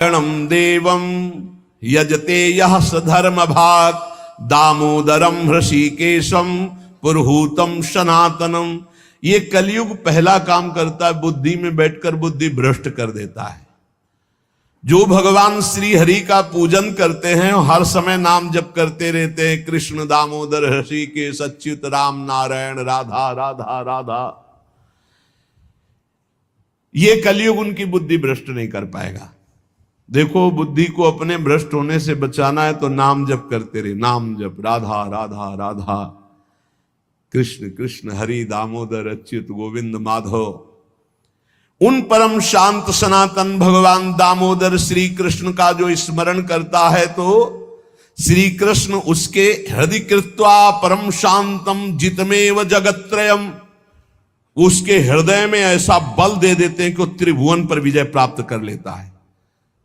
देवम यजते यह सधर्म भाग दामोदरम हृषिकेशम पुरहूतम सनातनम। ये कलयुग पहला काम करता है, बुद्धि में बैठकर बुद्धि भ्रष्ट कर देता है। जो भगवान श्री हरि का पूजन करते हैं हर समय नाम जप करते रहते हैं, कृष्ण दामोदर हृषिकेश अच्युत राम नारायण राधा राधा राधा, ये कलयुग उनकी बुद्धि भ्रष्ट नहीं कर पाएगा। देखो, बुद्धि को अपने भ्रष्ट होने से बचाना है तो नाम जप करते रहे, नाम जप, राधा राधा राधा, कृष्ण कृष्ण हरि दामोदर अच्युत गोविंद माधव। उन परम शांत सनातन भगवान दामोदर श्री कृष्ण का जो स्मरण करता है तो श्री कृष्ण उसके हृदय कृत्वा परम शांतम जितमेव जगत्त्रयम, उसके हृदय में ऐसा बल दे देते हैं कि वो त्रिभुवन पर विजय प्राप्त कर लेता है।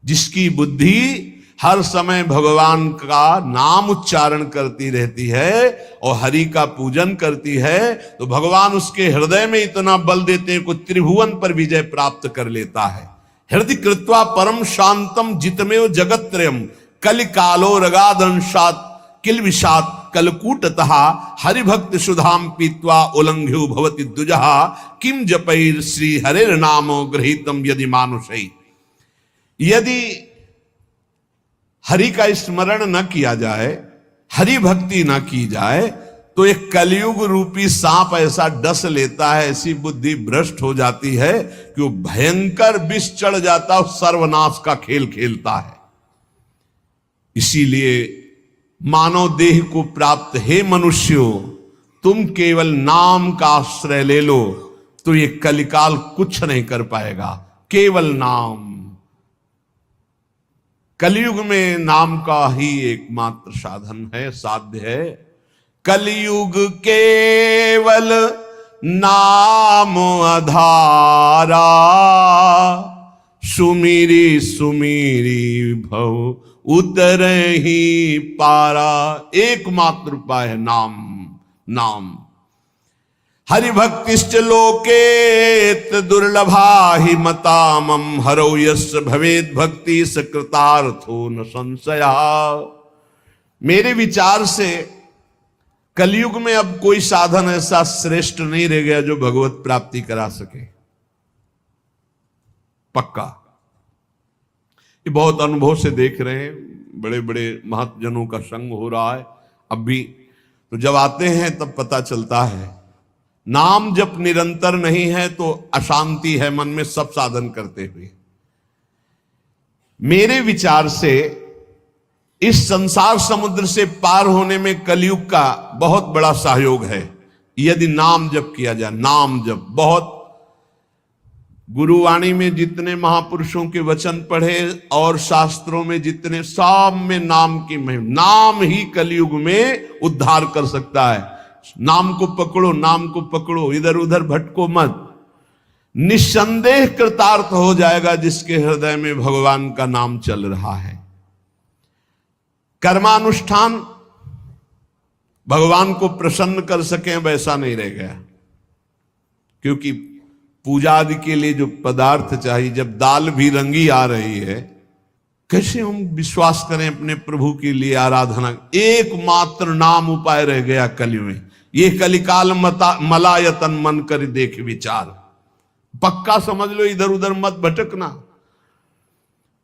जिसकी बुद्धि हर समय भगवान का नाम उच्चारण करती रहती है और हरि का पूजन करती है तो भगवान उसके हृदय में इतना बल देते हैं कि त्रिभुवन पर विजय प्राप्त कर लेता है। हृदय कृत्वा परम शांतम जितमेव जगत्त्रयम कलिकालो रगादंशात किल विषात कलकूटतः हरिभक्त सुधाम पीत्वा उल्लंघ्यो भवति द्विजः किम जपैर श्री हरेर नामो गृहीतम यदि मानुषै। यदि हरि का स्मरण न किया जाए, हरि भक्ति न की जाए तो एक कलयुग रूपी सांप ऐसा डस लेता है, ऐसी बुद्धि भ्रष्ट हो जाती है कि वो भयंकर विष चढ़ जाता है, सर्वनाश का खेल खेलता है। इसीलिए मानव देह को प्राप्त हे मनुष्यों, तुम केवल नाम का आश्रय ले लो तो ये कलिकाल कुछ नहीं कर पाएगा। केवल नाम, कलयुग में नाम का ही एकमात्र साधन है, साध्य है। कलयुग केवल नाम आधारा, सुमिरी सुमिरी भव उतर ही पारा। एकमात्र उपाय है नाम, नाम। हरिभक्तिश्च लोकेत दुर्लभा हि मतामम हरौ यस्य भवेद भक्ति सकृतार्थो न संशया। मेरे विचार से कलयुग में अब कोई साधन ऐसा श्रेष्ठ नहीं रह गया जो भगवत प्राप्ति करा सके। पक्का, ये बहुत अनुभव से देख रहे हैं, बड़े बड़े महत्जनों का संग हो रहा है अब भी। तो जब आते हैं तब पता चलता है नाम जब निरंतर नहीं है तो अशांति है मन में, सब साधन करते हुए। मेरे विचार से इस संसार समुद्र से पार होने में कलयुग का बहुत बड़ा सहयोग है यदि नाम जप किया जाए। नाम जप बहुत, गुरुवाणी में जितने महापुरुषों के वचन पढ़े और शास्त्रों में जितने, सब में नाम की महिमा। नाम ही कलयुग में उद्धार कर सकता है। नाम को पकड़ो, नाम को पकड़ो, इधर उधर भटको मत। निस्संदेह कृतार्थ हो जाएगा जिसके हृदय में भगवान का नाम चल रहा है। कर्मानुष्ठान भगवान को प्रसन्न कर सके वैसा नहीं रह गया, क्योंकि पूजा आदि के लिए जो पदार्थ चाहिए, जब दाल भी रंगी आ रही है, कैसे हम विश्वास करें अपने प्रभु के लिए आराधना। एकमात्र नाम उपाय रह गया कलयुग में। ये कलिकाल मलायतन मन कर देख विचार, पक्का समझ लो, इधर उधर मत भटकना।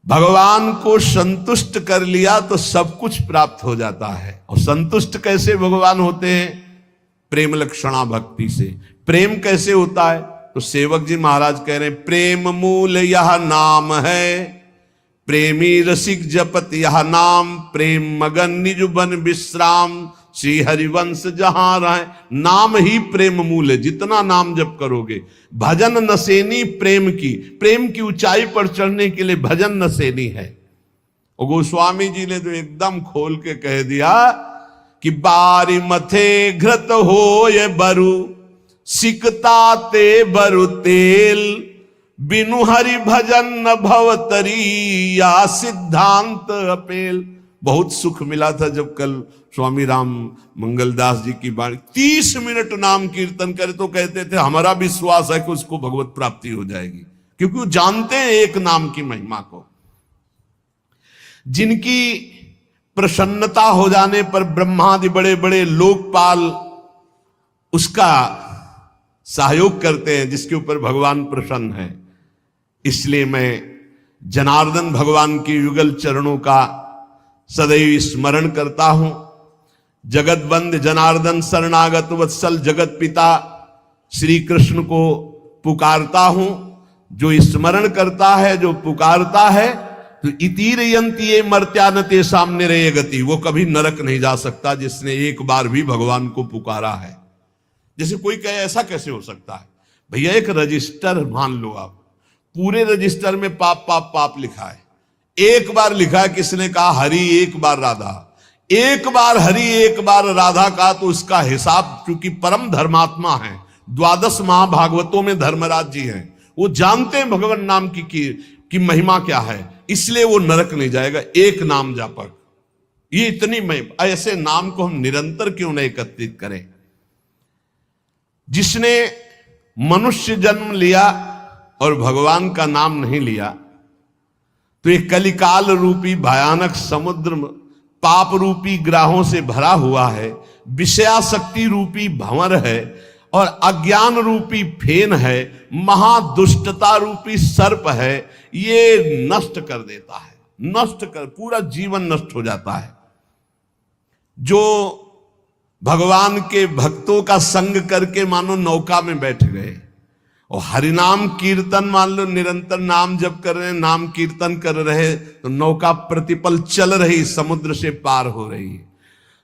भगवान को संतुष्ट कर लिया तो सब कुछ प्राप्त हो जाता है। और संतुष्ट कैसे भगवान होते हैं? प्रेम लक्षणा भक्ति से। प्रेम कैसे होता है? तो सेवक जी महाराज कह रहे हैं, प्रेम मूल यह नाम है, प्रेमी रसिक जपत यह नाम, प्रेम मगन निज बन विश्राम, श्री हरिवंश जहां रहे। नाम ही प्रेम मूल है। जितना नाम जप करोगे, भजन नसेनी प्रेम की, प्रेम की ऊंचाई पर चढ़ने के लिए भजन नसेनी है। और गोस्वामी जी ने तो एकदम खोल के कह दिया कि बारी मथे घृत हो ये बरु, सिकता ते बरु तेल, बिनु हरि भजन न भवतरी या सिद्धांत अपेल। बहुत सुख मिला था जब कल स्वामी राम मंगलदास जी की बाणी 30 मिनट नाम कीर्तन करे तो कहते थे हमारा विश्वास है कि उसको भगवत प्राप्ति हो जाएगी, क्योंकि वो जानते हैं एक नाम की महिमा को। जिनकी प्रसन्नता हो जाने पर ब्रह्मादि बड़े बड़े लोकपाल उसका सहयोग करते हैं, जिसके ऊपर भगवान प्रसन्न है। इसलिए मैं जनार्दन भगवान के युगल चरणों का सदैव स्मरण करता हूं। जगत बंद जनार्दन शरणागत वत्सल जगत पिता श्री कृष्ण को पुकारता हूं। जो स्मरण करता है, जो पुकारता है, तो इतीरयंती ये मर्त्यानते सामने रहे गति, वो कभी नरक नहीं जा सकता जिसने एक बार भी भगवान को पुकारा है। जैसे कोई कहे ऐसा कैसे हो सकता है? भैया एक रजिस्टर मान लो आप, पूरे रजिस्टर में पाप पाप पाप लिखा है। एक बार लिखा है, किसने कहा हरि एक बार राधा, एक बार हरि एक बार राधा का, तो उसका हिसाब, चूंकि परम धर्मात्मा है, 12 महाभागवतों में धर्मराज जी हैं, वो जानते हैं भगवान नाम की महिमा क्या है, इसलिए वो नरक नहीं जाएगा। एक नाम जापक, ये इतनी ऐसे नाम को हम निरंतर क्यों नहीं एकत्रित करें? जिसने मनुष्य जन्म लिया और भगवान का नाम नहीं लिया, तो ये कलिकाल रूपी भयानक समुद्र पाप रूपी ग्राहों से भरा हुआ है, विषयाशक्ति रूपी भंवर है, और अज्ञान रूपी फेन है, महादुष्टता रूपी सर्प है। ये नष्ट कर देता है, नष्ट कर, पूरा जीवन नष्ट हो जाता है। जो भगवान के भक्तों का संग करके मानो नौका में बैठ गए और हरिनाम कीर्तन, मान लो निरंतर नाम जप कर रहे हैं, नाम कीर्तन कर रहे, तो नौका प्रतिपल चल रही, समुद्र से पार हो रही है।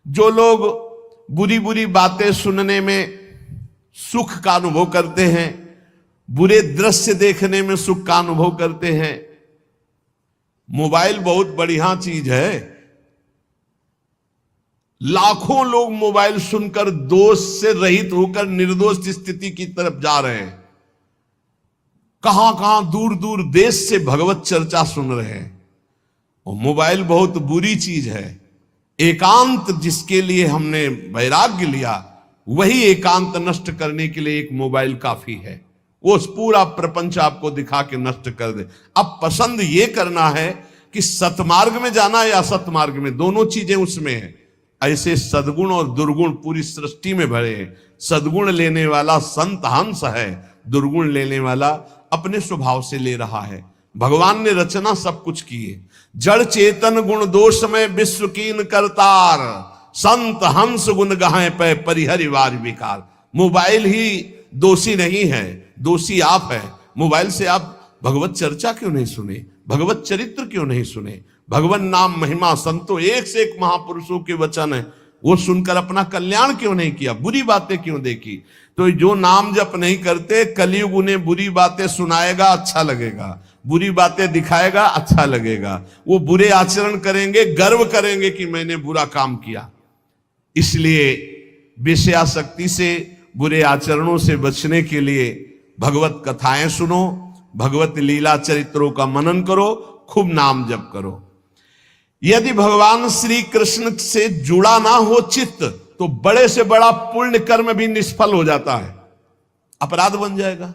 जो लोग बुरी बुरी बातें सुनने में सुख का अनुभव करते हैं, बुरे दृश्य देखने में सुख का अनुभव करते हैं, मोबाइल बहुत बढ़िया चीज है। लाखों लोग मोबाइल सुनकर दोष से रहित होकर निर्दोष स्थिति की तरफ जा रहे हैं। कहां कहां दूर दूर देश से भगवत चर्चा सुन रहे हैं। और मोबाइल बहुत बुरी चीज है। एकांत जिसके लिए हमने वैराग्य लिया, वही एकांत नष्ट करने के लिए एक मोबाइल काफी है। वो पूरा प्रपंच आपको दिखा के नष्ट कर दे। अब पसंद ये करना है कि सतमार्ग में जाना है या असतमार्ग में, दोनों चीजें उसमें है। ऐसे सद्गुण और दुर्गुण पूरी सृष्टि में भरे हैं। सद्गुण लेने वाला संत हंस है, दुर्गुण लेने वाला अपने स्वभाव से ले रहा है। भगवान ने रचना सब कुछ की है। जड़ चेतन गुण दोष में विश्व कीन करतार, संत हंस गुण गाएं पे परिहरिवार विकार। मोबाइल ही दोषी नहीं है, दोषी आप है। मोबाइल से आप भगवत चर्चा क्यों नहीं सुने, भगवत चरित्र क्यों नहीं सुने, भगवान नाम महिमा संतो एक से एक महापुरुषों के वचन है, वो सुनकर अपना कल्याण क्यों नहीं किया, बुरी बातें क्यों देखी? तो जो नाम जप नहीं करते, कलयुग उन्हें बुरी बातें सुनाएगा, अच्छा लगेगा, बुरी बातें दिखाएगा, अच्छा लगेगा। वो बुरे आचरण करेंगे, गर्व करेंगे कि मैंने बुरा काम किया। इसलिए विषयाशक्ति से, बुरे आचरणों से बचने के लिए भगवत कथाएं सुनो, भगवत लीला चरित्रों का मनन करो, खूब नाम जप करो। यदि भगवान श्री कृष्ण से जुड़ा ना हो चित्त, तो बड़े से बड़ा पुण्य कर्म भी निष्फल हो जाता है, अपराध बन जाएगा।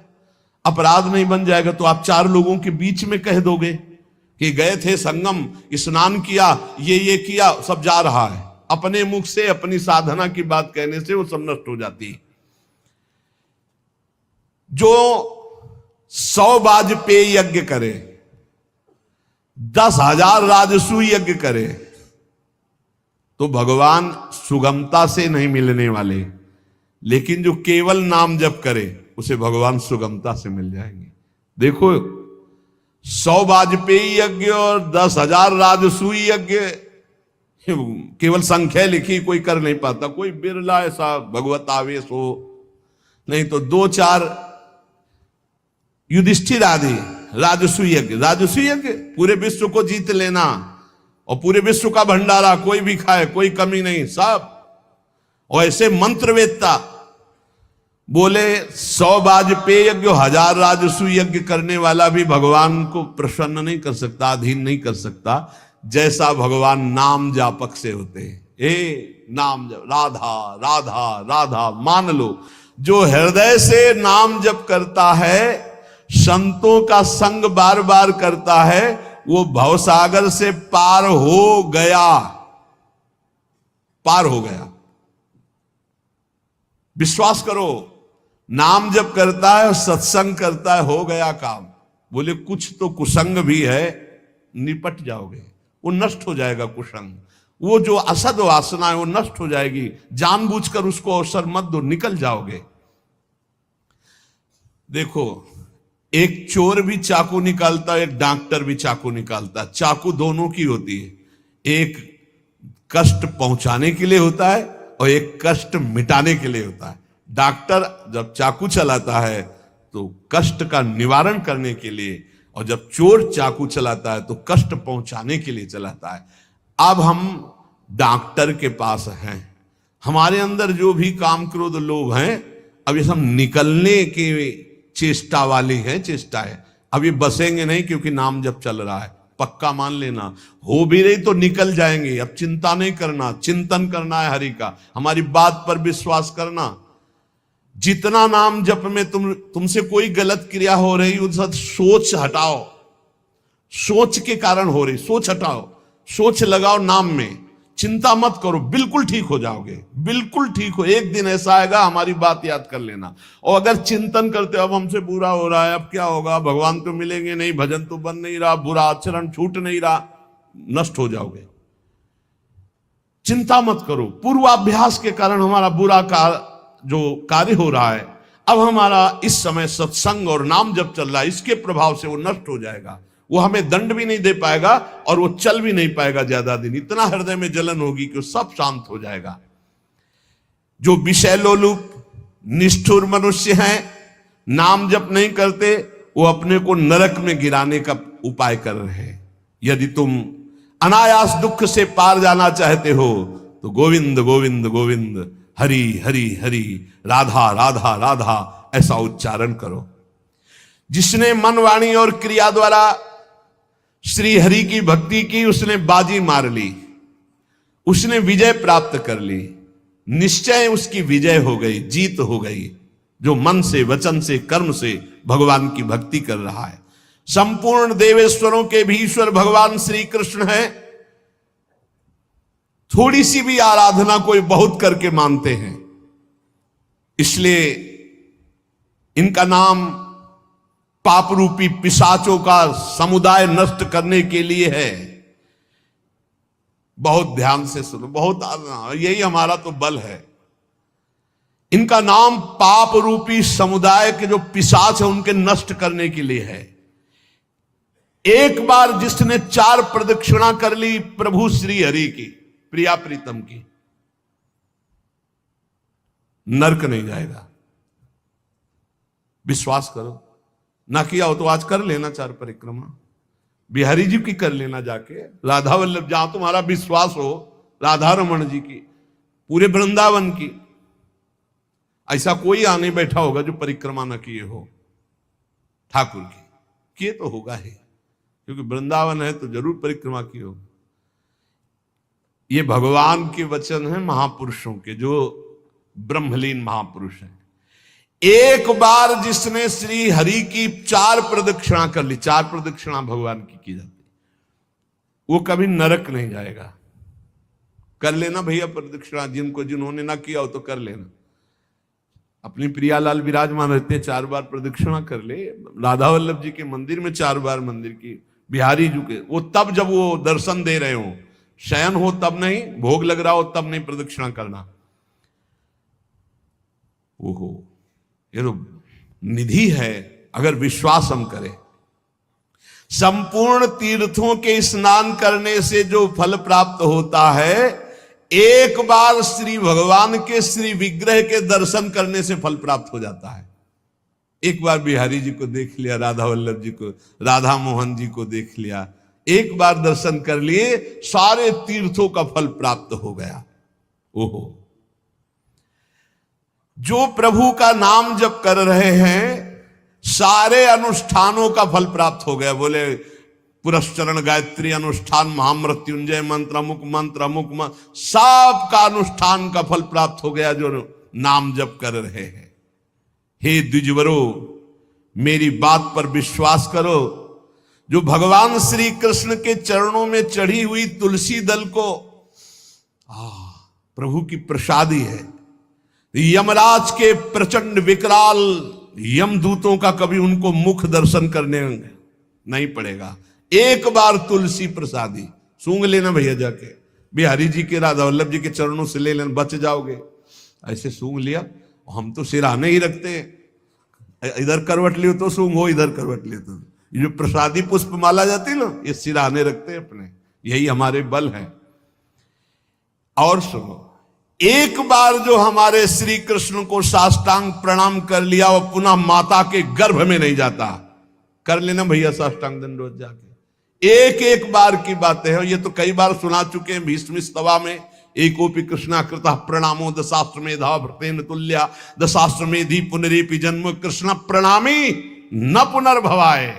अपराध नहीं बन जाएगा तो आप 4 लोगों के बीच में कह दोगे कि गए थे संगम, स्नान किया, ये किया, सब जा रहा है। अपने मुख से अपनी साधना की बात कहने से वो सब नष्ट हो जाती है। जो 100 वाजपेयी यज्ञ करे, 10,000 राजसू यज्ञ करे, तो भगवान सुगमता से नहीं मिलने वाले। लेकिन जो केवल नाम जप करे, उसे भगवान सुगमता से मिल जाएंगे। देखो 100 वाजपेयी यज्ञ और 10,000 राजसू यज्ञ, केवल संख्या लिखी, कोई कर नहीं पाता। कोई बिरला ऐसा भगवत आवेश हो, नहीं तो 2-4 युधिष्ठिर आदि राजसू यज्ञ। राजसू यज्ञ पूरे विश्व को जीत लेना और पूरे विश्व का भंडारा, कोई भी खाए, कोई कमी नहीं, सब। और ऐसे मंत्रवेत्ता बोले 100 वाजपेयी यज्ञ, 1000 राजसू यज्ञ करने वाला भी भगवान को प्रसन्न नहीं कर सकता, अधीन नहीं कर सकता, जैसा भगवान नाम जापक से होते हैं। नाम जप, राधा राधा राधा। मान लो जो हृदय से नाम जप करता है, संतों का संग बार बार करता है, वो भवसागर से पार हो गया, पार हो गया। विश्वास करो, नाम जप करता है, सत्संग करता है, हो गया काम। बोले कुछ तो कुसंग भी है, निपट जाओगे, वो नष्ट हो जाएगा कुसंग। वो जो असद वासना है वो नष्ट हो जाएगी, जानबूझकर उसको अवसर मत दो, निकल जाओगे। देखो, एक चोर भी चाकू निकालता है, एक डॉक्टर भी चाकू निकालता है। चाकू दोनों की होती है, एक कष्ट पहुंचाने के लिए होता है और एक कष्ट मिटाने के लिए होता है। डॉक्टर जब चाकू चलाता है तो कष्ट का निवारण करने के लिए, और जब चोर चाकू चलाता है तो कष्ट पहुंचाने के लिए चलाता है। अब हम डॉक्टर के पास हैं, हमारे अंदर जो भी काम क्रोध लोभ हैं, अब ये सब निकलने के चेष्टा वाली है, चेष्टा है। अब ये बसेंगे नहीं, क्योंकि नाम जब चल रहा है, पक्का मान लेना। हो भी नहीं तो निकल जाएंगे। अब चिंता नहीं करना, चिंतन करना है हरि का, हमारी बात पर विश्वास करना। जितना नाम जप में तुमसे कोई गलत क्रिया हो रही, उस सोच हटाओ, सोच के कारण हो रही, सोच हटाओ, सोच लगाओ नाम में, चिंता मत करो, बिल्कुल ठीक हो जाओगे, बिल्कुल ठीक हो। एक दिन ऐसा आएगा, हमारी बात याद कर लेना। और अगर चिंतन करते अब हमसे बुरा हो रहा है, अब क्या होगा, भगवान तो मिलेंगे नहीं, भजन तो बन नहीं रहा, बुरा आचरण छूट नहीं रहा, नष्ट हो जाओगे। चिंता मत करो, पूर्वाभ्यास के कारण हमारा बुरा जो कार्य हो रहा है, अब हमारा इस समय सत्संग और नाम जब चल रहा है, इसके प्रभाव से वो नष्ट हो जाएगा। वो हमें दंड भी नहीं दे पाएगा और वो चल भी नहीं पाएगा ज्यादा दिन। इतना हृदय में जलन होगी कि वो सब शांत हो जाएगा। जो विषय लोलुप निष्ठुर मनुष्य हैं, नाम जप नहीं करते, वो अपने को नरक में गिराने का उपाय कर रहे हैं। यदि तुम अनायास दुख से पार जाना चाहते हो तो गोविंद गोविंद गोविंद, हरि हरि हरि, राधा राधा राधा, ऐसा उच्चारण करो। जिसने मन वाणी और क्रिया द्वारा श्री हरि की भक्ति की, उसने बाजी मार ली, उसने विजय प्राप्त कर ली। निश्चय उसकी विजय हो गई, जीत हो गई। जो मन से, वचन से, कर्म से भगवान की भक्ति कर रहा है। संपूर्ण देवेश्वरों के भी ईश्वर भगवान श्री कृष्ण है। थोड़ी सी भी आराधना कोई बहुत करके मानते हैं, इसलिए इनका नाम पाप रूपी पिशाचों का समुदाय नष्ट करने के लिए है। बहुत ध्यान से सुनो, बहुत यही हमारा तो बल है। इनका नाम पाप रूपी समुदाय के जो पिशाच है उनके नष्ट करने के लिए है। एक बार जिसने 4 प्रदक्षिणा कर ली प्रभु श्री हरि की, प्रिया प्रीतम की, नरक नहीं जाएगा। विश्वास करो, ना किया हो तो आज कर लेना 4 परिक्रमा, बिहारी जी की कर लेना जाके, राधा वल्लभ, जहां तुम्हारा विश्वास हो, राधा रमन जी की, पूरे वृंदावन की। ऐसा कोई आने बैठा होगा जो परिक्रमा न किए हो ठाकुर की, किए तो होगा ही, क्योंकि वृंदावन है तो जरूर परिक्रमा की होगी। ये भगवान के वचन हैं महापुरुषों के, जो ब्रह्मलीन महापुरुष हैं। एक बार जिसने श्री हरि की 4 प्रदक्षिणा कर ली, 4 प्रदक्षिणा भगवान की जाती, वो कभी नरक नहीं जाएगा। कर लेना भैया प्रदक्षिणा, जिन्होंने ना किया हो तो कर लेना। अपनी प्रियालाल विराजमान रहते हैं, 4 बार प्रदक्षिणा कर ले। राधा वल्लभ जी के मंदिर में 4 बार मंदिर की, बिहारी जी के, वो तब जब वो दर्शन दे रहे हो, शयन हो तब नहीं, भोग लग रहा हो तब नहीं प्रदक्षिणा करना। ओहो, ये तो निधि है अगर विश्वास हम करें। संपूर्ण तीर्थों के स्नान करने से जो फल प्राप्त होता है, एक बार श्री भगवान के श्री विग्रह के दर्शन करने से फल प्राप्त हो जाता है। एक बार बिहारी जी को देख लिया, राधा वल्लभ जी को, राधा मोहन जी को देख लिया, एक बार दर्शन कर लिए, सारे तीर्थों का फल प्राप्त हो गया। ओहो, जो प्रभु का नाम जप कर रहे हैं, सारे अनुष्ठानों का फल प्राप्त हो गया। बोले पुरस्चरण गायत्री अनुष्ठान, महामृत्युंजय मंत्र, अमुक मंत्र, अमुक मंत्र, सब का अनुष्ठान का फल प्राप्त हो गया जो नाम जप कर रहे हैं। हे द्विजवरो, मेरी बात पर विश्वास करो। जो भगवान श्री कृष्ण के चरणों में चढ़ी हुई तुलसी दल को प्रभु की प्रसादी है। यमराज के प्रचंड विकराल यमदूतों का कभी उनको मुख दर्शन करने नहीं पड़ेगा। एक बार तुलसी प्रसादी सूंघ लेना भैया, जाके बिहारी जी के, राधा वल्लभ जी के चरणों से ले लेना, बच जाओगे। ऐसे सूंघ लिया, हम तो सिराने ही रखते हैं, इधर करवट लियो तो सूंघो, इधर करवट लियो तो। ये जो प्रसादी पुष्प माला जाती है ना, ये सिराने रखते हैं अपने, यही हमारे बल है। और सुनो, एक बार जो हमारे श्री कृष्ण को साष्टांग प्रणाम कर लिया, वो पुनः माता के गर्भ में नहीं जाता। कर लेना भैया साष्टांग दंडवत जाके, एक एक बार की बातें हैं। ये तो कई बार सुना चुके हैं भीष्म स्तवा में, एकोपि कृष्णाकृतः प्रणामो दशाश्वमेधा भृतेन तुल्या दशाश्वमेधि पुनरेपि जन्म कृष्ण प्रणामी न पुनर्भवाए।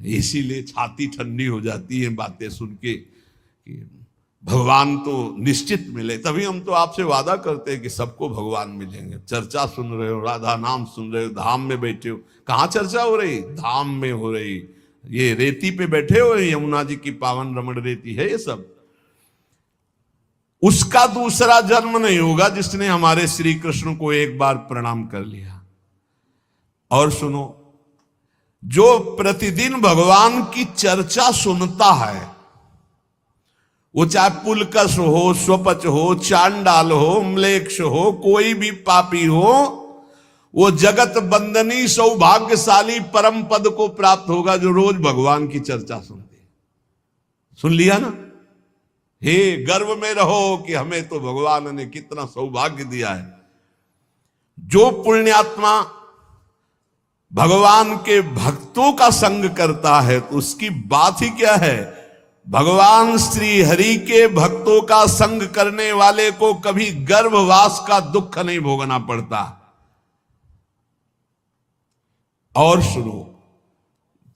इसीलिए छाती ठंडी हो जाती है बातें सुन के कि भगवान तो निश्चित मिले। तभी हम तो आपसे वादा करते हैं कि सबको भगवान मिलेंगे। चर्चा सुन रहे हो, राधा नाम सुन रहे हो, धाम में बैठे हो। कहाँ चर्चा हो रही? धाम में हो रही। ये रेती पे बैठे हो, यमुना जी की पावन रमण रेती है ये सब। उसका दूसरा जन्म नहीं होगा जिसने हमारे श्री कृष्ण को एक बार प्रणाम कर लिया। और सुनो, जो प्रतिदिन भगवान की चर्चा सुनता है, वो चाहे पुलकस हो, स्वपच हो, चांडाल हो, म्लेच्छ हो, कोई भी पापी हो, वो जगत बंदनी सौभाग्यशाली परम पद को प्राप्त होगा जो रोज भगवान की चर्चा सुनते। सुन लिया ना? हे, गर्व में रहो कि हमें तो भगवान ने कितना सौभाग्य दिया है। जो पुण्यात्मा भगवान के भक्तों का संग करता है तो उसकी बात ही क्या है। भगवान श्री हरि के भक्तों का संग करने वाले को कभी गर्भवास का दुख नहीं भोगना पड़ता। और सुनो,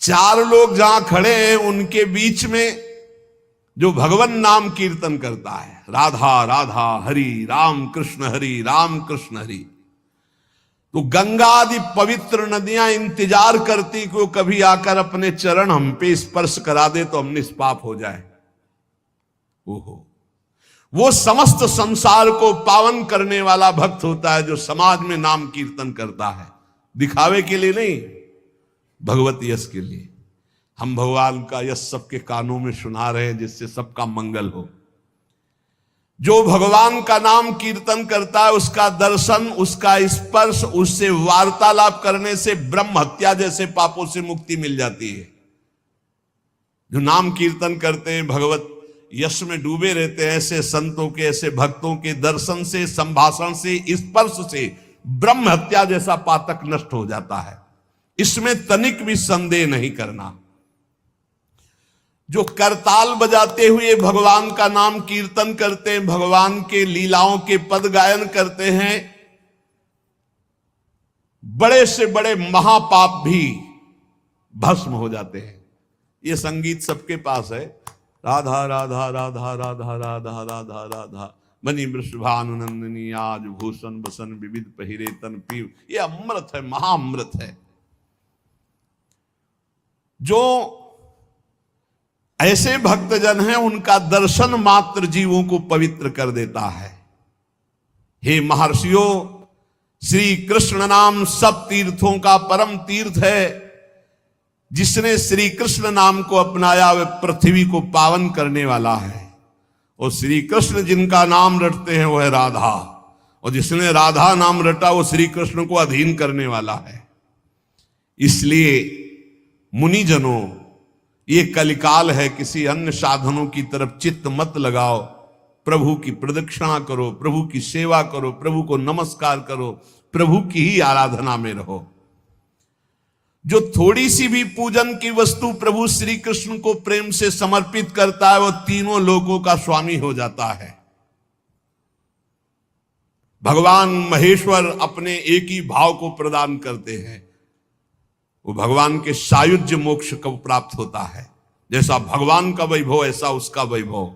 चार लोग जहां खड़े हैं उनके बीच में जो भगवान नाम कीर्तन करता है, राधा राधा हरि राम कृष्ण हरि राम कृष्ण हरि, तो गंगा आदि पवित्र नदियां इंतजार करती कि वो कभी आकर अपने चरण हम पे स्पर्श करा दे तो हम निष्पाप हो जाए। ओहो, वो समस्त संसार को पावन करने वाला भक्त होता है जो समाज में नाम कीर्तन करता है, दिखावे के लिए नहीं, भगवत यश के लिए। हम भगवान का यश सबके कानों में सुना रहे हैं जिससे सबका मंगल हो। जो भगवान का नाम कीर्तन करता है उसका दर्शन, उसका स्पर्श, उससे वार्तालाप करने से ब्रह्म हत्या जैसे पापों से मुक्ति मिल जाती है। जो नाम कीर्तन करते हैं, भगवत यश में डूबे रहते हैं, ऐसे संतों के, ऐसे भक्तों के दर्शन से, संभाषण से, स्पर्श से ब्रह्म हत्या जैसा पातक नष्ट हो जाता है। इसमें तनिक भी संदेह नहीं करना। जो करताल बजाते हुए भगवान का नाम कीर्तन करते हैं, भगवान के लीलाओं के पद गायन करते हैं, बड़े से बड़े महापाप भी भस्म हो जाते हैं। ये संगीत सबके पास है, राधा राधा राधा राधा राधा राधा राधा बनी वृषभानुनंदिनी आज भूषण बसन विविध पहिरे तन पीव। ये अमृत है, महाअमृत है। जो ऐसे भक्तजन हैं उनका दर्शन मात्र जीवों को पवित्र कर देता है। हे महर्षियों, श्री कृष्ण नाम सब तीर्थों का परम तीर्थ है। जिसने श्री कृष्ण नाम को अपनाया वह पृथ्वी को पावन करने वाला है। और श्री कृष्ण जिनका नाम रटते हैं वह राधा, और जिसने राधा नाम रटा वो श्री कृष्ण को अधीन करने वाला है। इसलिए मुनिजनों, ये कलिकाल है, किसी अन्य साधनों की तरफ चित्त मत लगाओ। प्रभु की प्रदक्षिणा करो, प्रभु की सेवा करो, प्रभु को नमस्कार करो, प्रभु की ही आराधना में रहो। जो थोड़ी सी भी पूजन की वस्तु प्रभु श्री कृष्ण को प्रेम से समर्पित करता है वो तीनों लोकों का स्वामी हो जाता है। भगवान महेश्वर अपने एक ही भाव को प्रदान करते हैं, वो भगवान के सायुज्य मोक्ष को प्राप्त होता है। जैसा भगवान का वैभव ऐसा उसका वैभव।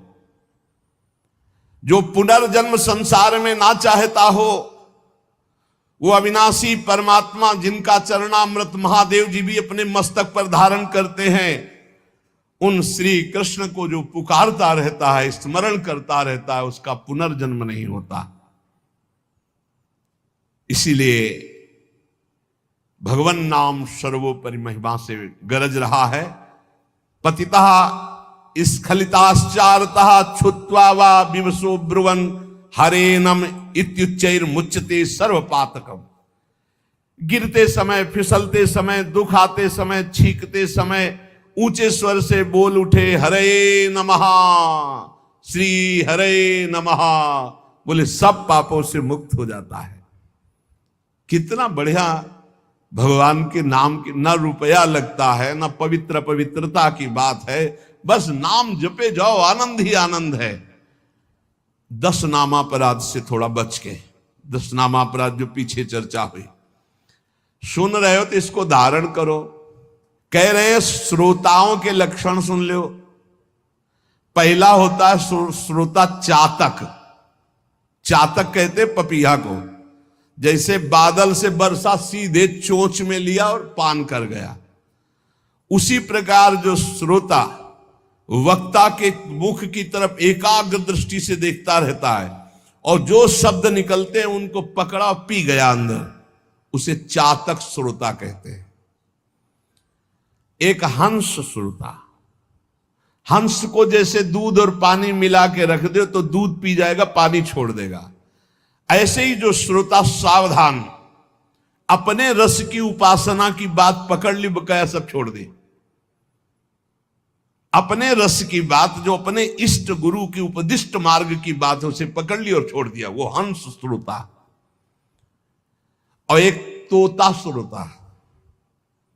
जो पुनर्जन्म संसार में ना चाहता हो वो अविनाशी परमात्मा जिनका चरणामृत महादेव जी भी अपने मस्तक पर धारण करते हैं, उन श्री कृष्ण को जो पुकारता रहता है, स्मरण करता रहता है, उसका पुनर्जन्म नहीं होता। इसीलिए भगवन नाम सर्वोपरि महिमा से गरज रहा है। पतितः स्खलिताश्चारतः छुत्वा वा विवशो ब्रुवन् हरेनम इत्युच्चैर मुच्यते सर्वपातकम। गिरते समय, फिसलते समय, दुख आते समय, छींकते समय ऊंचे स्वर से बोल उठे हरे नमः, श्री हरे नमः, बोले सब पापों से मुक्त हो जाता है। कितना बढ़िया भगवान के नाम की न रुपया लगता है, न पवित्रता की बात है, बस नाम जपे जाओ, आनंद ही आनंद है। 10 नामापराध से थोड़ा बच के, 10 नामापराध जो पीछे चर्चा हुई, सुन रहे हो तो इसको धारण करो। कह रहे हैं श्रोताओं के लक्षण सुन लो। पहला होता है श्रोता चातक। चातक कहते पपीहा को, जैसे बादल से वर्षा सीधे चोंच में लिया और पान कर गया, उसी प्रकार जो श्रोता वक्ता के मुख की तरफ एकाग्र दृष्टि से देखता रहता है और जो शब्द निकलते हैं उनको पकड़ा पी गया अंदर, उसे चातक श्रोता कहते हैं। एक हंस श्रोता, हंस को जैसे दूध और पानी मिला के रख दो तो दूध पी जाएगा, पानी छोड़ देगा। ऐसे ही जो श्रोता सावधान, अपने रस की उपासना की बात पकड़ ली, बकाया सब छोड़ दे। अपने रस की बात, जो अपने इष्ट गुरु की उपदिष्ट मार्ग की बात है, उसे पकड़ ली और छोड़ दिया, वो हंस श्रोता। और एक तोता श्रोता,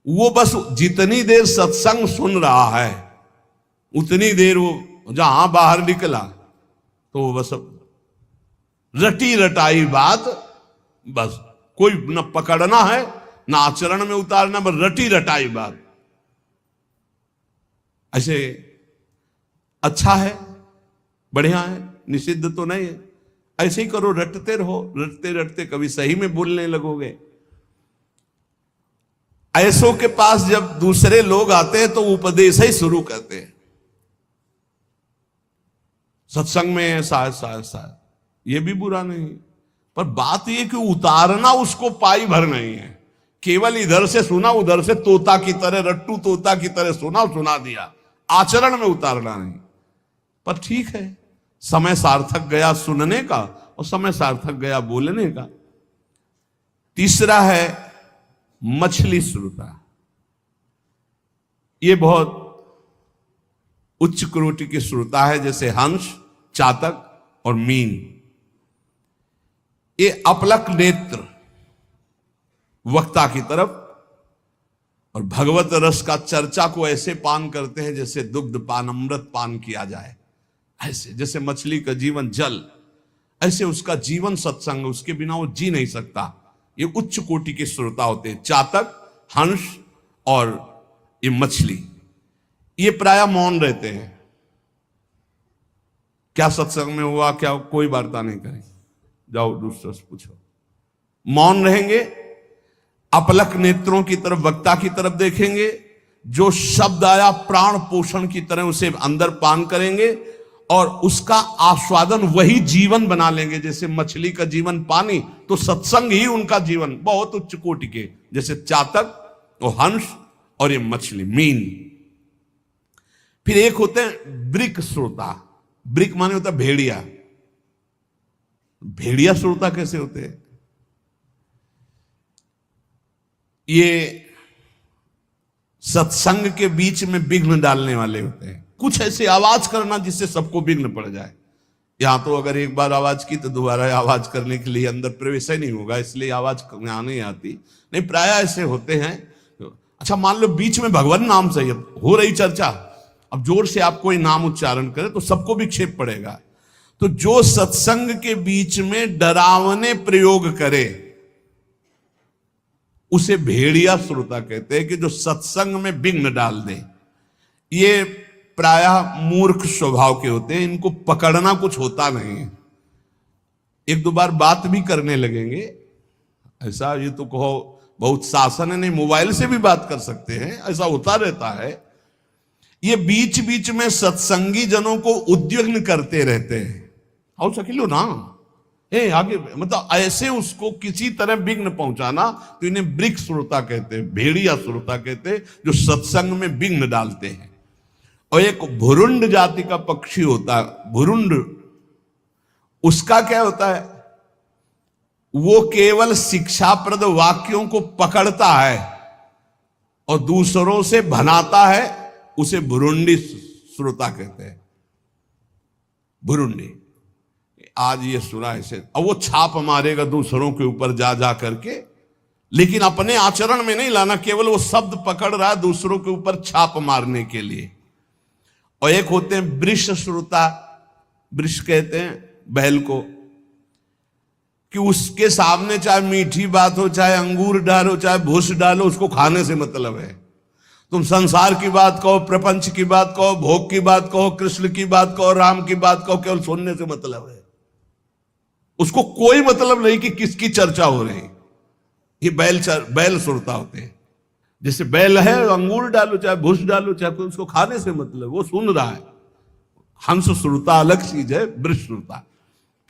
वो बस जितनी देर सत्संग सुन रहा है उतनी देर वो जहां बाहर निकला तो वो बस रटी रटाई बात, बस कोई न पकड़ना है न आचरण में उतारना, बस रटी रटाई बात। ऐसे अच्छा है, बढ़िया है, निषिद्ध तो नहीं है। ऐसे ही करो, रटते रहो, रटते रटते कभी सही में बोलने लगोगे। ऐसों के पास जब दूसरे लोग आते हैं तो उपदेश ही शुरू करते हैं, सत्संग में ऐसा ये भी बुरा नहीं, पर बात यह कि उतारना उसको पाई भर नहीं है। केवल इधर से सुना, उधर से तोता की तरह, रट्टू तोता की तरह सुना दिया, आचरण में उतारना नहीं। पर ठीक है, समय सार्थक गया सुनने का और समय सार्थक गया बोलने का। तीसरा है मछली श्रोता। ये बहुत उच्च कोटि की श्रोता है, जैसे हंस, चातक और मीन। ये अपलक नेत्र वक्ता की तरफ और भगवत रस का चर्चा को ऐसे पान करते हैं जैसे दुग्ध पान, अमृत पान किया जाए। ऐसे जैसे मछली का जीवन जल, ऐसे उसका जीवन सत्संग, उसके बिना वो जी नहीं सकता। ये उच्च कोटि के श्रोता होते हैं, चातक, हंस और ये मछली। ये प्राय मौन रहते हैं। क्या सत्संग में हुआ, क्या कोई वार्ता नहीं करें, जाओ दूसरा से पूछो, मौन रहेंगे। अपलक नेत्रों की तरफ, वक्ता की तरफ देखेंगे, जो शब्द आया प्राण पोषण की तरह उसे अंदर पान करेंगे और उसका आस्वादन वही जीवन बना लेंगे। जैसे मछली का जीवन पानी, तो सत्संग ही उनका जीवन। बहुत उच्च कोटि के, जैसे चातक और हंस और ये मछली, मीन। फिर एक होते हैं ब्रिक श्रोता। ब्रिक माने होता है भेड़िया। भेड़िया श्रोता कैसे होते हैं? ये सत्संग के बीच में विघ्न डालने वाले होते हैं। कुछ ऐसे आवाज करना जिससे सबको विघ्न पड़ जाए। यहां तो अगर एक बार आवाज की तो दोबारा आवाज करने के लिए अंदर प्रवेश ही नहीं होगा, इसलिए आवाज यहां नहीं आती। नहीं, प्राय ऐसे होते हैं। अच्छा, मान लो बीच में भगवान नाम से हो रही चर्चा, अब जोर से आप कोई नाम उच्चारण करे तो सबको विक्षेप पड़ेगा। तो जो सत्संग के बीच में डरावने प्रयोग करे उसे भेड़िया श्रोता कहते हैं, कि जो सत्संग में विघ्न डाल दे। ये प्रायः मूर्ख स्वभाव के होते हैं, इनको पकड़ना कुछ होता नहीं है। एक दो बार बात भी करने लगेंगे, ऐसा ये तो कहो बहुत शासन है, नहीं मोबाइल से भी बात कर सकते हैं, ऐसा होता रहता है। ये बीच बीच में सत्संगी जनों को उद्विग्न करते रहते हैं, आओ सकिलो ना, आगे, मतलब ऐसे उसको किसी तरह विघ्न पहुंचाना। तो इन्हें वृक्ष श्रोता कहते हैं, भेड़िया श्रोता कहते हैं, जो सत्संग में विघ्न डालते हैं। और एक भुरुंड जाति का पक्षी होता है, भुरुंड, उसका क्या होता है, वो केवल शिक्षाप्रद वाक्यों को पकड़ता है और दूसरों से भनाता है, उसे भुरुंडी श्रोता कहते हैं। भुरुंडी, आज ये सुना ऐसे, अब वो छाप मारेगा दूसरों के ऊपर जा जा करके, लेकिन अपने आचरण में नहीं लाना, केवल वो शब्द पकड़ रहा है दूसरों के ऊपर छाप मारने के लिए। और एक होते हैं वृष श्रोता, वृष कहते हैं बैल को, कि उसके सामने चाहे मीठी बात हो, चाहे अंगूर डालो, चाहे भूस डालो, उसको खाने से मतलब है। तुम संसार की बात कहो, प्रपंच की बात कहो, भोग की बात कहो, कृष्ण की बात कहो, राम की बात कहो, केवल सुनने से मतलब है। उसको कोई मतलब नहीं कि किसकी चर्चा हो रही। ये बैल सुरता होते हैं। जैसे बैल है, अंगूर डालो चाहे भूस डालो, चाहे उसको खाने से मतलब, वो सुन रहा है। हंस सुरता अलग चीज है, वृष सुरता।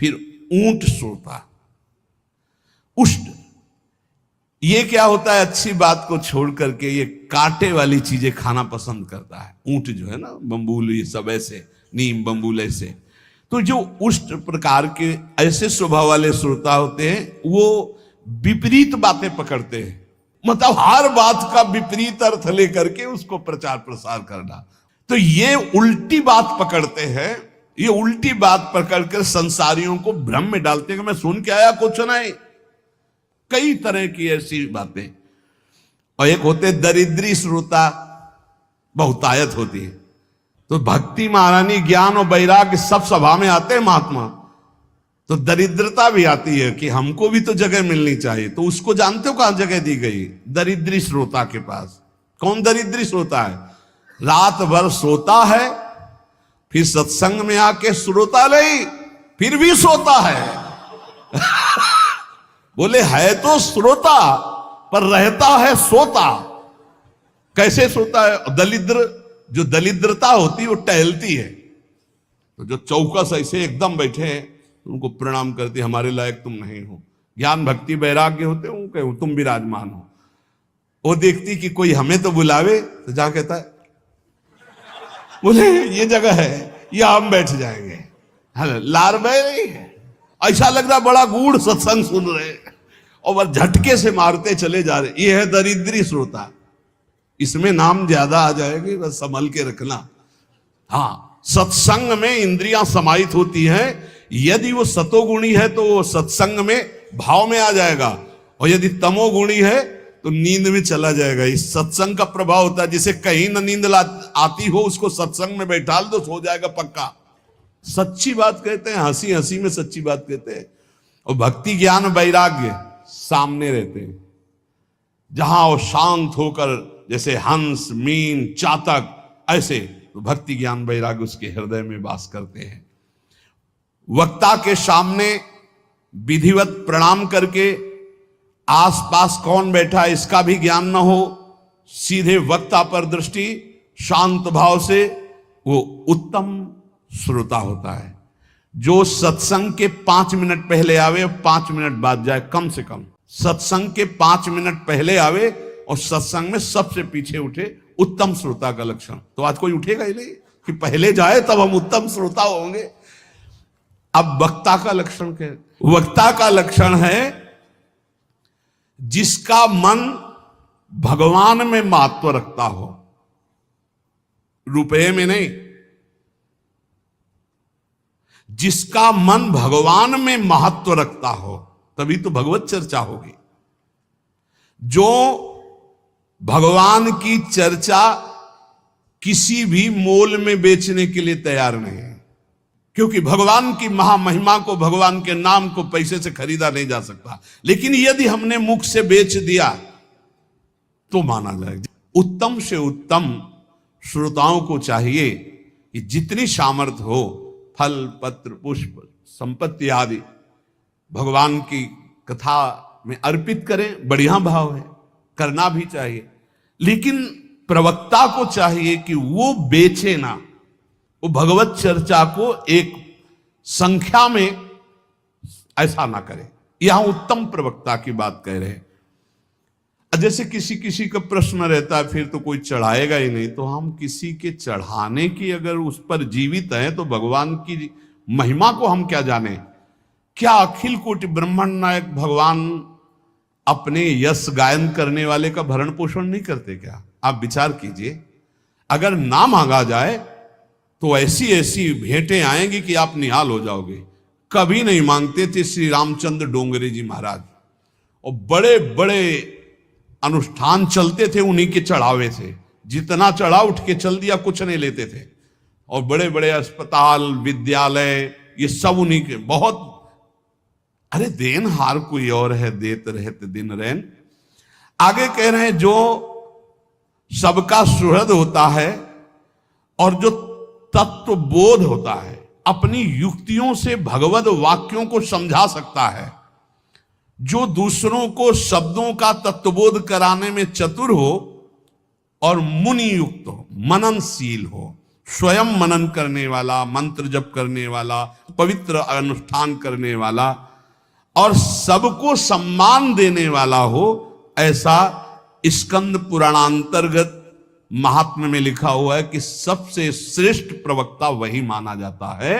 फिर ऊंट सुरता, उष्ट, ये क्या होता है, अच्छी बात को छोड़ करके ये कांटे वाली चीजें खाना पसंद करता है। ऊंट जो है ना, बम्बूल, ये सब ऐसे, नीम बम्बूल ऐसे। तो जो उष्ट प्रकार के ऐसे स्वभाव वाले श्रोता होते हैं, वो विपरीत बातें पकड़ते हैं, मतलब हर बात का विपरीत अर्थ लेकर के उसको प्रचार प्रसार करना। तो ये उल्टी बात पकड़ते हैं, ये उल्टी बात पकड़कर संसारियों को भ्रम में डालते हैं कि मैं सुन के आया, कुछ नहीं। कई तरह की ऐसी बातें। और एक होते दरिद्री श्रोता, बहुतायत होती है। तो भक्ति, महारानी, ज्ञान और वैराग्य सब सभा में आते हैं महात्मा, तो दरिद्रता भी आती है कि हमको भी तो जगह मिलनी चाहिए। तो उसको जानते हो कहां जगह दी गई, दरिद्री श्रोता के पास। कौन दरिद्री श्रोता है, रात भर सोता है, फिर सत्संग में आके श्रोता नहीं, फिर भी सोता है। बोले है तो श्रोता पर रहता है सोता। कैसे सोता है, दलिद्र, जो दलिद्रता होती है वो टहलती है। तो जो चौकस ऐसे एकदम बैठे हैं, उनको प्रणाम करते, हमारे लायक तुम नहीं हो। ज्ञान भक्ति वैराग्य होते हो, तुम विराजमान हो। वो देखती कि कोई हमें तो बुलावे, तो जा कहता है, बोले ये जगह है, ये हम बैठ जाएंगे। लार बह रही है, ऐसा लग रहा बड़ा गूढ़ सत्संग सुन रहे, और वह झटके से मारते चले जा रहे। ये है दरिद्री श्रोता। इसमें नाम ज्यादा आ जाएगी, बस संभल के रखना। हाँ, सत्संग में इंद्रियां समाहित होती हैं। यदि वो सतोगुणी है तो वो सत्संग में भाव में आ जाएगा, और यदि तमोगुणी है तो नींद में चला जाएगा। इस सत्संग का प्रभाव होता है। जिसे कहीं न नींद आती हो, उसको सत्संग में बैठा दो, सो जाएगा पक्का। सच्ची बात कहते हैं, हंसी हंसी में सच्ची बात कहते हैं। और भक्ति, ज्ञान, वैराग्य सामने रहते हैं, जहां वो शांत होकर, जैसे हंस, मीन, चातक, ऐसे तो भक्ति, ज्ञान, वैराग्य उसके हृदय में वास करते हैं। वक्ता के सामने विधिवत प्रणाम करके, आसपास कौन बैठा है इसका भी ज्ञान न हो, सीधे वक्ता पर दृष्टि, शांत भाव से, वो उत्तम श्रोता होता है। जो सत्संग के 5 मिनट पहले आवे और 5 मिनट बाद जाए, कम से कम सत्संग के 5 मिनट पहले आवे और सत्संग में सबसे पीछे उठे, उत्तम श्रोता का लक्षण। तो आज कोई उठेगा ही नहीं कि पहले जाए तब हम उत्तम श्रोता होंगे। अब वक्ता का लक्षण क्या है? वक्ता का लक्षण है जिसका मन भगवान में महत्व रखता हो, रुपये में नहीं। जिसका मन भगवान में महत्व रखता हो, तभी तो भगवत चर्चा होगी। जो भगवान की चर्चा किसी भी मोल में बेचने के लिए तैयार नहीं है, क्योंकि भगवान की महामहिमा को, भगवान के नाम को पैसे से खरीदा नहीं जा सकता। लेकिन यदि हमने मुख से बेच दिया तो माना जाएगा। उत्तम से उत्तम श्रोताओं को चाहिए कि जितनी सामर्थ्य हो, फल, पत्र, पुष्प, संपत्ति आदि भगवान की कथा में अर्पित करें, बढ़िया भाव है, करना भी चाहिए। लेकिन प्रवक्ता को चाहिए कि वो बेचे ना, वो भगवत चर्चा को एक संख्या में ऐसा ना करे। यहां उत्तम प्रवक्ता की बात कह रहे हैं। जैसे किसी किसी का प्रश्न रहता है फिर तो कोई चढ़ाएगा ही नहीं, तो हम किसी के चढ़ाने की अगर उस पर जीवित हैं तो भगवान की महिमा को हम क्या जाने? क्या अखिल कोटि ब्रह्मांड नायक भगवान अपने यश गायन करने वाले का भरण पोषण नहीं करते क्या? आप विचार कीजिए, अगर ना मांगा जाए तो ऐसी ऐसी भेंटें आएंगी कि आप निहाल हो जाओगे। कभी नहीं मांगते थे श्री रामचंद्र डोंगरे जी महाराज, और बड़े बड़े अनुष्ठान चलते थे उन्हीं के चढ़ावे से। जितना चढ़ा उठ के चल दिया, कुछ नहीं लेते थे। और बड़े बड़े अस्पताल, विद्यालय, ये सब उन्हीं के। बहुत, अरे देन हार कोई और है, देत रहते दिन रैन। आगे कह रहे हैं जो सबका सुहृद होता है और जो तत्व बोध होता है, अपनी युक्तियों से भगवत वाक्यों को समझा सकता है, जो दूसरों को शब्दों का तत्वबोध कराने में चतुर हो और मुनि युक्त हो, मननशील हो, स्वयं मनन करने वाला, मंत्र जप करने वाला, पवित्र अनुष्ठान करने वाला और सबको सम्मान देने वाला हो, ऐसा स्कंद पुराणांतर्गत महात्म्य में लिखा हुआ है कि सबसे श्रेष्ठ प्रवक्ता वही माना जाता है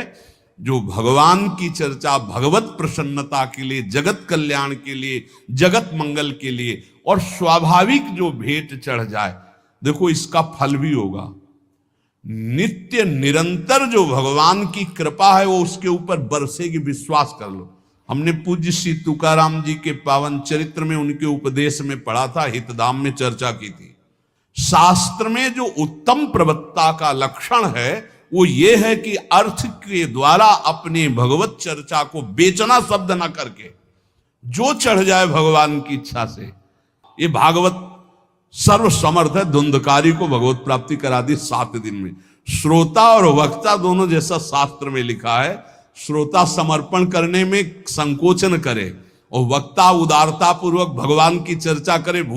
जो भगवान की चर्चा भगवत प्रसन्नता के लिए, जगत कल्याण के लिए, जगत मंगल के लिए और स्वाभाविक जो भेंट चढ़ जाए, देखो इसका फल भी होगा। नित्य निरंतर जो भगवान की कृपा है वो उसके ऊपर बरसेगी, विश्वास कर लो। हमने पूज्य श्री तुकाराम जी के पावन चरित्र में उनके उपदेश में पढ़ा था, हितधाम में चर्चा की थी। शास्त्र में जो उत्तम प्रवक्ता का लक्षण है वो ये है कि अर्थ के द्वारा अपने भगवत चर्चा को बेचना शब्द ना करके जो चढ़ जाए भगवान की इच्छा से। ये भागवत सर्व समर्थ है, धुंधकारी को भगवत प्राप्ति करा दी 7 दिन में। श्रोता और वक्ता दोनों, जैसा शास्त्र में लिखा है, श्रोता समर्पण करने में संकोचन करे और वक्ता उदारता पूर्वक भगवान की चर्चा करे।